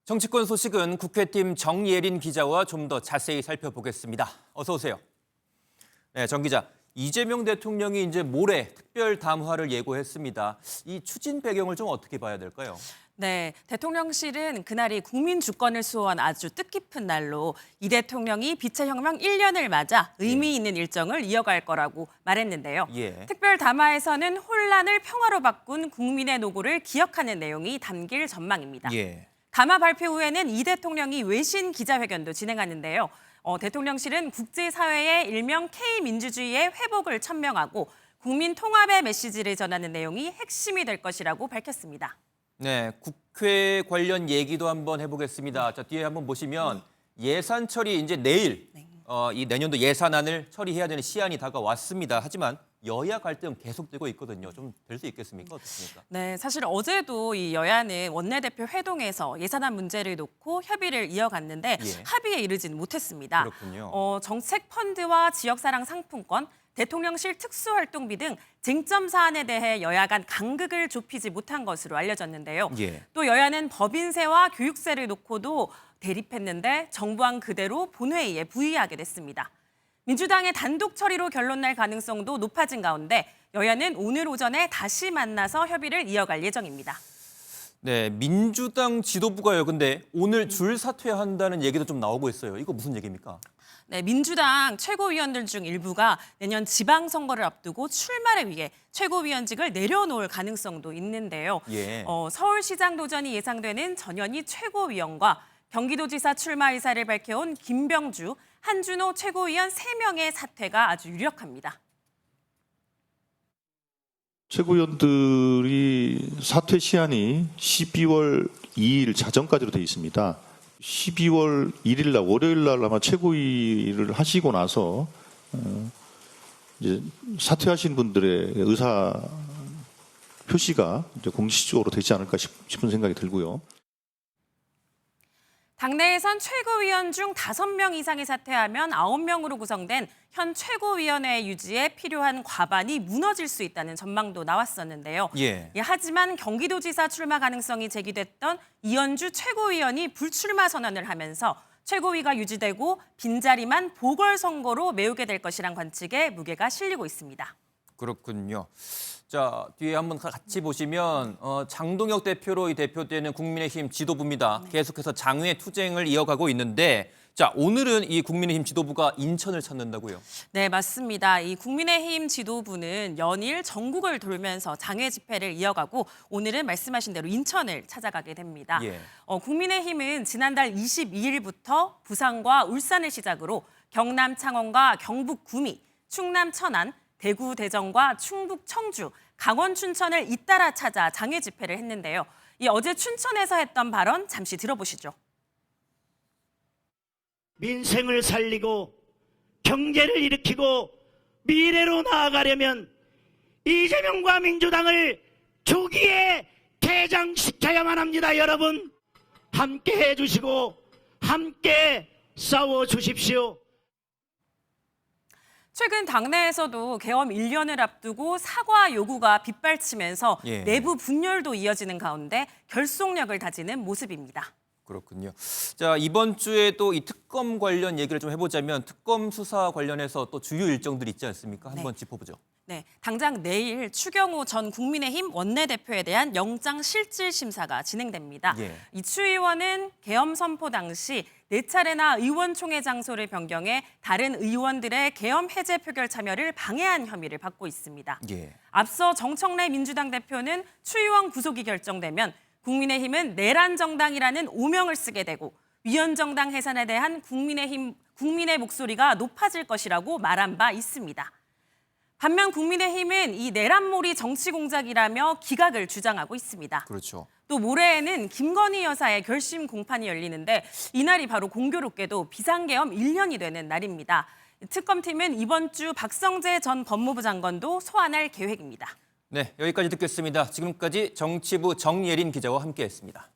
정치권 소식은 국회팀 정예린 기자와 좀 더 자세히 살펴보겠습니다. 어서 오세요. 네, 정 기자. 이재명 대통령이 이제 모레 특별 담화를 예고했습니다. 이 추진 배경을 좀 어떻게 봐야 될까요? 네, 대통령실은 그날이 국민 주권을 수호한 아주 뜻깊은 날로 이 대통령이 빛의 혁명 1년을 맞아 의미 있는 일정을 이어갈 거라고 말했는데요. 특별 담화에서는 혼란을 평화로 바꾼 국민의 노고를 기억하는 내용이 담길 전망입니다. 담화 발표 후에는 이 대통령이 외신 기자회견도 진행하는데요. 대통령실은 국제사회의 일명 K민주주의의 회복을 천명하고 국민 통합의 메시지를 전하는 내용이 핵심이 될 것이라고 밝혔습니다. 네, 국회 관련 얘기도 한번 해보겠습니다. 자, 뒤에 한번 보시면 예산 처리 이제 내일 이 내년도 예산안을 처리해야 되는 시한이 다가왔습니다. 하지만 여야 갈등 계속되고 있거든요. 좀 될 수 있겠습니까? 어떻습니까? 네, 사실 어제도 이 여야는 원내대표 회동에서 예산안 문제를 놓고 협의를 이어갔는데 합의에 이르지는 못했습니다. 그렇군요. 정책 펀드와 지역사랑 상품권, 대통령실 특수활동비 등 쟁점 사안에 대해 여야 간 간극을 좁히지 못한 것으로 알려졌는데요. 또 여야는 법인세와 교육세를 놓고도 대립했는데 정부안 그대로 본회의에 부의하게 됐습니다. 민주당의 단독 처리로 결론 날 가능성도 높아진 가운데 여야는 오늘 오전에 다시 만나서 협의를 이어갈 예정입니다. 네, 민주당 지도부가요. 근데 오늘 줄 사퇴한다는 얘기도 좀 나오고 있어요. 이거 무슨 얘기입니까? 네, 민주당 최고위원들 중 일부가 내년 지방선거를 앞두고 출마를 위해 최고위원직을 내려놓을 가능성도 있는데요. 서울시장 도전이 예상되는 전현희 최고위원과 경기도지사 출마 의사를 밝혀온 김병주, 한준호 최고위원 3명의 사퇴가 아주 유력합니다. 최고위원들이 사퇴 시한이 12월 2일 자정까지로 되어 있습니다. 12월 1일 날 월요일 날 아마 최고위를 하시고 나서 이제 사퇴하신 분들의 의사 표시가 이제 공식적으로 되지 않을까 싶은 생각이 들고요. 당내에선 최고위원 중 5명 이상이 사퇴하면 9명으로 구성된 현 최고위원회 유지에 필요한 과반이 무너질 수 있다는 전망도 나왔었는데요. 하지만 경기도지사 출마 가능성이 제기됐던 이현주 최고위원이 불출마 선언을 하면서 최고위가 유지되고 빈자리만 보궐선거로 메우게 될 것이란 관측에 무게가 실리고 있습니다. 그렇군요. 자, 뒤에 한번 같이 보시면 장동혁 대표로 대표되는 국민의힘 지도부입니다. 계속해서 장외 투쟁을 이어가고 있는데 자, 오늘은 이 국민의힘 지도부가 인천을 찾는다고요? 네, 맞습니다. 이 국민의힘 지도부는 연일 전국을 돌면서 장외 집회를 이어가고 오늘은 말씀하신 대로 인천을 찾아가게 됩니다. 국민의힘은 지난달 22일부터 부산과 울산을 시작으로 경남 창원과 경북 구미, 충남 천안, 대구 대전과 충북 청주, 강원 춘천을 잇따라 찾아 장외 집회를 했는데요. 어제 춘천에서 했던 발언 잠시 들어보시죠. 민생을 살리고 경제를 일으키고 미래로 나아가려면 이재명과 민주당을 조기에 퇴장시켜야만 합니다. 여러분 함께 해주시고 함께 싸워주십시오. 최근 당내에서도 계엄 1년을 앞두고 사과 요구가 빗발치면서 내부 분열도 이어지는 가운데 결속력을 다지는 모습입니다. 그렇군요. 자, 이번 주에 또 이 특검 관련 얘기를 좀 해보자면 특검 수사 관련해서 또 주요 일정들이 있지 않습니까? 한번 짚어보죠. 네, 당장 내일 추경호 전 국민의힘 원내대표에 대한 영장 실질 심사가 진행됩니다. 이 추 의원은 계엄 선포 당시 4차례나 의원총회 장소를 변경해 다른 의원들의 계엄 해제 표결 참여를 방해한 혐의를 받고 있습니다. 앞서 정청래 민주당 대표는 추 의원 구속이 결정되면 국민의힘은 내란 정당이라는 오명을 쓰게 되고 위헌정당 해산에 대한 국민의 목소리가 높아질 것이라고 말한 바 있습니다. 반면 국민의힘은 이 내란몰이 정치 공작이라며 기각을 주장하고 있습니다. 또 모레에는 김건희 여사의 결심 공판이 열리는데 이날이 바로 공교롭게도 비상계엄 1년이 되는 날입니다. 특검팀은 이번 주 박성재 전 법무부 장관도 소환할 계획입니다. 네, 여기까지 듣겠습니다. 지금까지 정치부 정예린 기자와 함께했습니다.